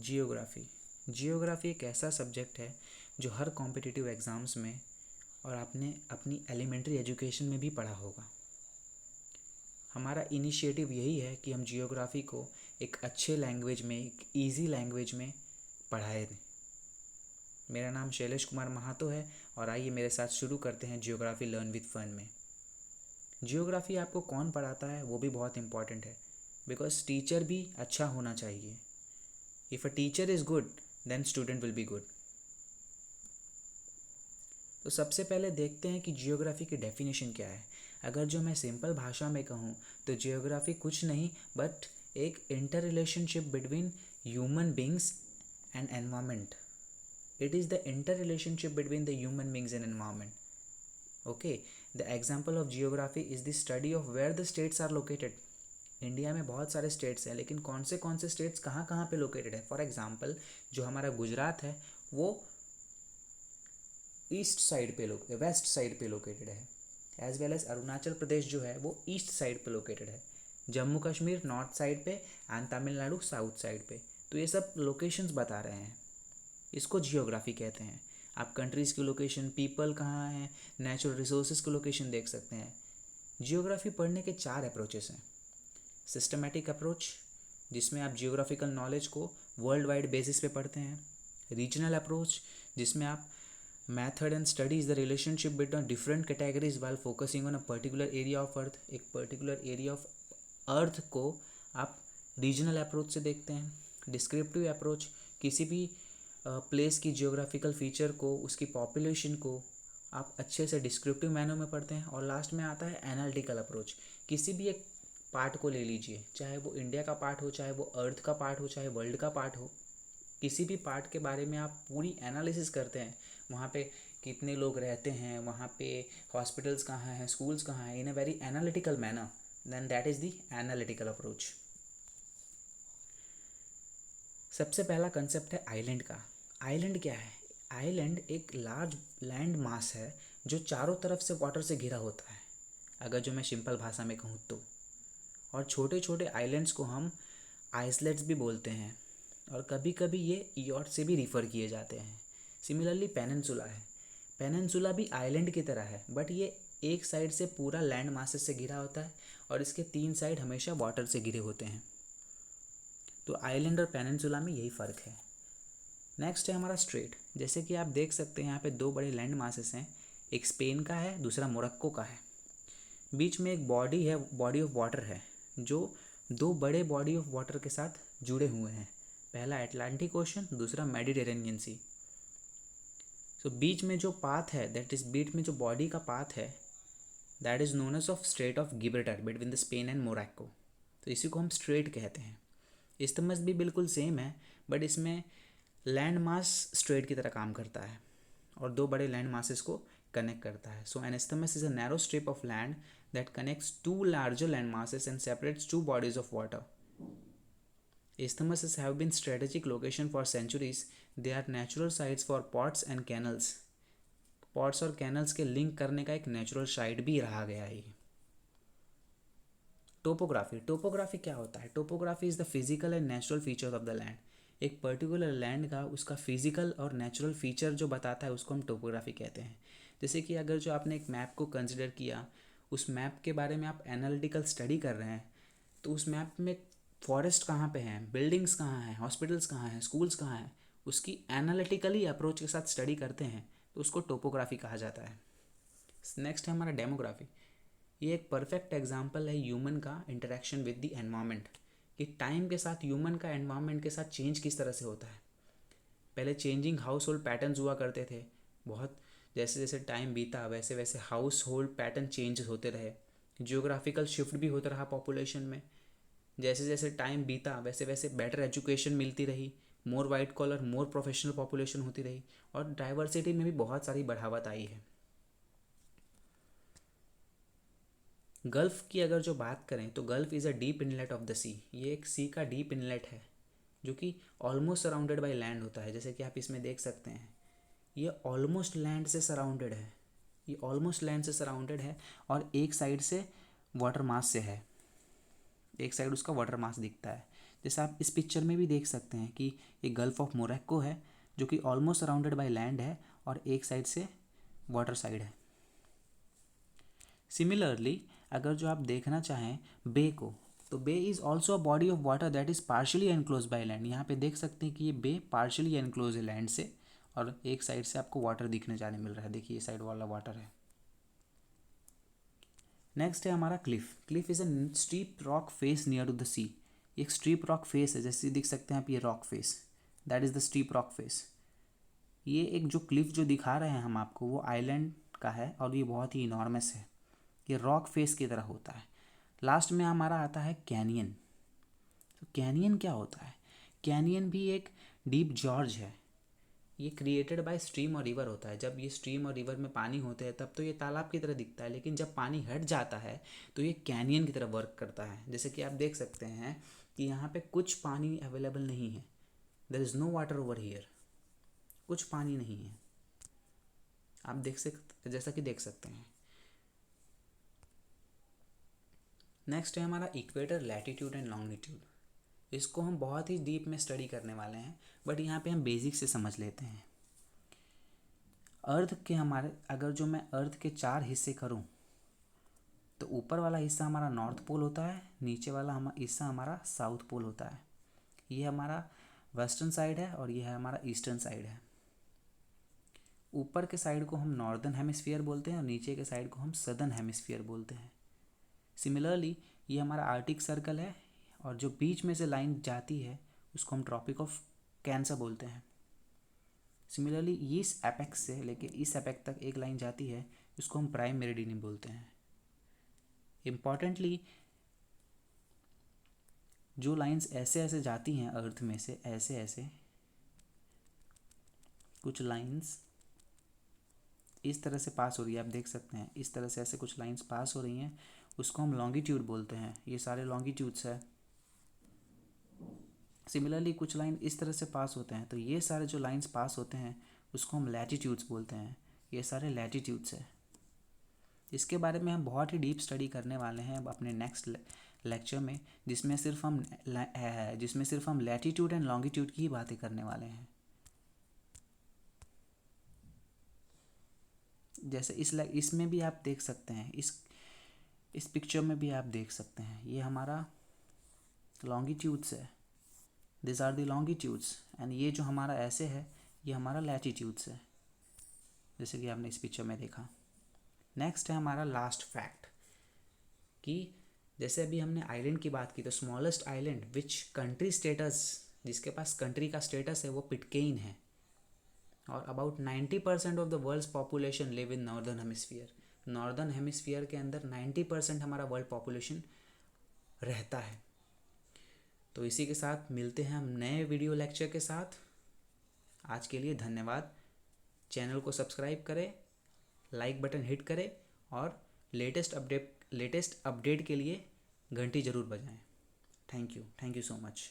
Geography एक ऐसा subject है जो हर कॉम्पिटिटिव एग्ज़ाम्स में और आपने अपनी एलिमेंट्री एजुकेशन में भी पढ़ा होगा। हमारा इनिशिएटिव यही है कि हम जियोग्राफी को एक अच्छे लैंग्वेज में, एक इजी लैंग्वेज में पढ़ाएं। मेरा नाम शैलेश कुमार महातो है और आइए मेरे साथ शुरू करते हैं जियोग्राफी लर्न विद फन में। जियोग्राफी आपको कौन पढ़ाता है वो भी बहुत इंपॉर्टेंट है, बिकॉज टीचर भी अच्छा होना चाहिए। If a teacher is good then student will be good. तो सबसे पहले देखते हैं कि जियोग्राफी की डेफिनेशन क्या है। अगर जो मैं सिंपल भाषा में कहूँ तो जियोग्राफी कुछ नहीं बट एक inter relationship between human beings and environment. It is the interrelationship between the human beings and environment. Okay, the example of geography is the study of where the states are located. India में बहुत सारे states हैं, लेकिन कौन से states कहाँ कहाँ पे लोकेटेड है। फॉर एग्जांपल जो हमारा गुजरात है वो वेस्ट साइड पे लोकेटेड है, as well as Arunachal Pradesh जो है वो ईस्ट साइड पे लोकेटेड है, जम्मू कश्मीर नॉर्थ साइड पे एंड तमिलनाडु साउथ साइड पे। तो ये सब लोकेशंस बता रहे हैं, इसको जियोग्राफी कहते हैं। आप कंट्रीज़ की लोकेशन, पीपल कहाँ हैं, नेचुरल रिसोर्सेज की लोकेशन देख सकते हैं। जियोग्राफी पढ़ने के 4 अप्रोचेस हैं। सिस्टमैटिक अप्रोच, जिसमें आप जियोग्राफिकल नॉलेज को वर्ल्ड वाइड बेसिस पे पढ़ते हैं। रीजनल अप्रोच, जिसमें आप method and studies the relationship between different categories while focusing on a particular area of earth. एक पर्टिकुलर एरिया ऑफ अर्थ को आप रीजनल अप्रोच से देखते हैं। डिस्क्रिप्टिव अप्रोच, किसी भी प्लेस की जियोग्राफिकल फीचर को, उसकी पॉपुलेशन को आप अच्छे से डिस्क्रिप्टिव मैनर में पढ़ते हैं। और लास्ट में आता है एनालिटिकल अप्रोच। किसी भी एक पार्ट को ले लीजिए, चाहे वो इंडिया का पार्ट हो, चाहे वो अर्थ का पार्ट हो, चाहे वर्ल्ड का पार्ट हो, किसी भी पार्ट के बारे में आप पूरी एनालिसिस करते हैं। वहाँ पे कितने लोग रहते हैं, वहाँ पे हॉस्पिटल्स कहाँ हैं, स्कूल्स कहाँ हैं, in a very analytical manner, then that is the analytical approach. सबसे पहला कंसेप्ट है आइलैंड का। आइलैंड क्या है? आइलैंड एक लार्ज लैंड मास है जो चारों तरफ से वाटर से घिरा होता है, अगर जो मैं सिंपल भाषा में कहूँ तो। और छोटे छोटे आइलैंड्स को हम आइसलेट्स भी बोलते हैं, और कभी कभी ये यॉट से भी रिफ़र किए जाते हैं। सिमिलरली पेनिनसुला है। पेनिनसुला भी आइलैंड की तरह है, बट ये एक साइड से पूरा लैंड मासेस से घिरा होता है और इसके 3 साइड हमेशा वाटर से घिरे होते हैं। तो आइलैंड और पेनिनसुला में यही फ़र्क है। नेक्स्ट है हमारा स्ट्रेट। जैसे कि आप देख सकते हैं यहाँ पे 2 बड़े लैंड मासेस हैं, एक स्पेन का है, दूसरा मोरक्को का है। बीच में एक बॉडी है, बॉडी ऑफ वाटर है, जो 2 बड़े बॉडी ऑफ वाटर के साथ जुड़े हुए हैं। पहला अटलांटिक ओशन, दूसरा मेडिटेरेनियन सी। सो बीच में जो पाथ है, दैट इज बीच में जो बॉडी का पाथ है, that is known as of strait of Gibraltar between the Spain and Morocco. तो इसी को हम स्ट्रेट कहते हैं। इस्थमस भी बिल्कुल सेम है, बट इसमें लैंड मास स्ट्रेट की तरह काम करता है और 2 बड़े लैंड मासेस को कनेक्ट करता है। So an isthmus is a narrow strip of land that connects 2 larger land masses and separates 2 bodies of water. Isthmuses have been strategic location for centuries. They are natural sites for ports and canals. Ports और canals के link करने का एक natural site भी रहा गया है। Topography क्या होता है? Topography is the physical and natural features of the land. एक पर्टिकुलर लैंड का उसका फिजिकल और नेचुरल फीचर जो बताता है उसको हम टोपोग्राफी कहते हैं। जैसे कि अगर जो आपने एक मैप को कंसिडर किया, उस मैप के बारे में आप एनालिटिकल स्टडी कर रहे हैं, तो उस मैप में फॉरेस्ट कहाँ पे हैं, बिल्डिंग्स कहाँ हैं, हॉस्पिटल्स कहाँ हैं, स्कूल्स कहाँ हैं, उसकी एनालिटिकली अप्रोच के साथ स्टडी करते हैं तो उसको टोपोग्राफी कहा जाता है। नेक्स्ट है हमारा डेमोग्राफी। ये एक परफेक्ट एग्जाम्पल है ह्यूमन का इंटरेक्शन विद द एनवायरनमेंट, कि टाइम के साथ ह्यूमन का एनवायरनमेंट के साथ चेंज किस तरह से होता है। पहले चेंजिंग हाउस होल्ड पैटर्न्स हुआ करते थे, बहुत जैसे जैसे टाइम बीता वैसे वैसे हाउस होल्ड पैटर्न चेंज होते रहे। जियोग्राफिकल शिफ्ट भी होता रहा पॉपुलेशन में। जैसे जैसे टाइम बीता वैसे वैसे बेटर एजुकेशन मिलती रही, more white collar, more professional population होती रही, और डाइवर्सिटी में भी बहुत सारी बढ़ावत आई है। गल्फ़ की अगर जो बात करें तो gulf is a deep inlet of the sea. ये एक सी का डीप इनलेट है जो कि ऑलमोस्ट सराउंडेड बाय लैंड होता है। जैसे कि आप इसमें देख सकते हैं, ये ऑलमोस्ट लैंड से सराउंडेड है, ये ऑलमोस्ट लैंड से सराउंडेड है, और एक साइड से वाटर मास से है, एक साइड उसका वाटर मास दिखता है। जैसे आप इस पिक्चर में भी देख सकते हैं कि ये गल्फ ऑफ मोरक्को है जो कि ऑलमोस्ट सराउंडेड बाय लैंड है और एक साइड से वाटर साइड है। सिमिलरली अगर जो आप देखना चाहें बे को, तो bay is also a body of water that is partially enclose by land. यहाँ पे देख सकते हैं कि ये बे पार्शली एनक्लोज है लैंड से और एक साइड से आपको वाटर दिखने जाने मिल रहा है। देखिए ये साइड वाला वाटर है। नेक्स्ट है हमारा cliff. Cliff is a steep rock face near to the sea. एक स्टीप रॉक फेस है, जैसे देख सकते हैं आप ये rock face, that is the steep rock face. ये एक जो क्लिफ जो दिखा रहे हैं हम आपको वो आइलैंड का है और ये बहुत ही इनॉर्मस है, ये रॉक फेस की तरह होता है। लास्ट में हमारा आता है कैनियन। तो कैनियन क्या होता है? कैनियन भी एक डीप जॉर्ज है। ये क्रिएटेड बाय स्ट्रीम और रिवर होता है। जब ये स्ट्रीम और रिवर में पानी होते हैं तब तो ये तालाब की तरह दिखता है, लेकिन जब पानी हट जाता है तो ये कैनियन की तरह वर्क करता है। जैसे कि आप देख सकते हैं कि यहाँ पे कुछ पानी अवेलेबल नहीं है, there is no water over here, कुछ पानी नहीं है। आप देख सकते, जैसा कि देख सकते हैं। नेक्स्ट है हमारा इक्वेटर, लैटिट्यूड एंड लॉन्गिट्यूड। इसको हम बहुत ही डीप में स्टडी करने वाले हैं, बट यहाँ पे हम बेसिक से समझ लेते हैं। अर्थ के हमारे, अगर जो मैं अर्थ के 4 हिस्से करूँ तो ऊपर वाला हिस्सा हमारा नॉर्थ पोल होता है, नीचे वाला हिस्सा हमारा साउथ पोल होता है। ये हमारा वेस्टर्न साइड है और ये है हमारा ईस्टर्न साइड है। ऊपर के साइड को हम नॉर्दर्न हेमिस्फीयर बोलते हैं और नीचे के साइड को हम सदर्न हेमिस्फीयर बोलते हैं। सिमिलरली ये हमारा आर्टिक सर्कल है और जो बीच में से लाइन जाती है उसको हम ट्रॉपिक ऑफ कैंसर बोलते हैं। सिमिलरली इस एपेक्स से लेके इस एपेक्स तक एक लाइन जाती है, उसको हम प्राइम मेरिडियन बोलते हैं। इम्पॉर्टेंटली जो लाइंस ऐसे ऐसे जाती हैं अर्थ में से, ऐसे ऐसे कुछ लाइंस इस तरह से पास हो रही है, आप देख सकते हैं इस तरह से ऐसे कुछ लाइंस पास हो रही हैं, उसको हम लॉन्गिट्यूड बोलते हैं। ये सारे लॉन्गिट्यूड्स है। सिमिलरली कुछ लाइन इस तरह से पास होते हैं, तो ये सारे जो लाइंस पास होते हैं उसको हम लैटिट्यूड्स बोलते हैं। ये सारे लैटिट्यूड्स है। इसके बारे में हम बहुत ही डीप स्टडी करने वाले हैं अपने नेक्स्ट लेक्चर में, जिसमें सिर्फ हम लैटिट्यूड एंड लॉन्गिट्यूड की ही बातें करने वाले हैं। जैसे इसमें भी आप देख सकते हैं, इस पिक्चर में भी आप देख सकते हैं, ये हमारा लॉन्गिट्यूड्स है, this are the longitudes, and ये जो हमारा ऐसे है ये हमारा लैटिट्यूड्स है, जैसे कि आपने इस पिक्चर में देखा। नेक्स्ट है हमारा लास्ट फैक्ट कि जैसे अभी हमने आइलैंड की बात की, तो smallest island which country status, जिसके पास कंट्री का स्टेटस है वो पिटकेइन है। और about 90% of the world's population live in northern hemisphere. Northern hemisphere के अंदर 90% हमारा वर्ल्ड पॉपुलेशन रहता है। तो इसी के साथ मिलते हैं हम नए वीडियो लेक्चर के साथ। आज के लिए धन्यवाद। चैनल को सब्सक्राइब करें, लाइक बटन हिट करें और लेटेस्ट अपडेट के लिए घंटी ज़रूर बजाएं। Thank you so much.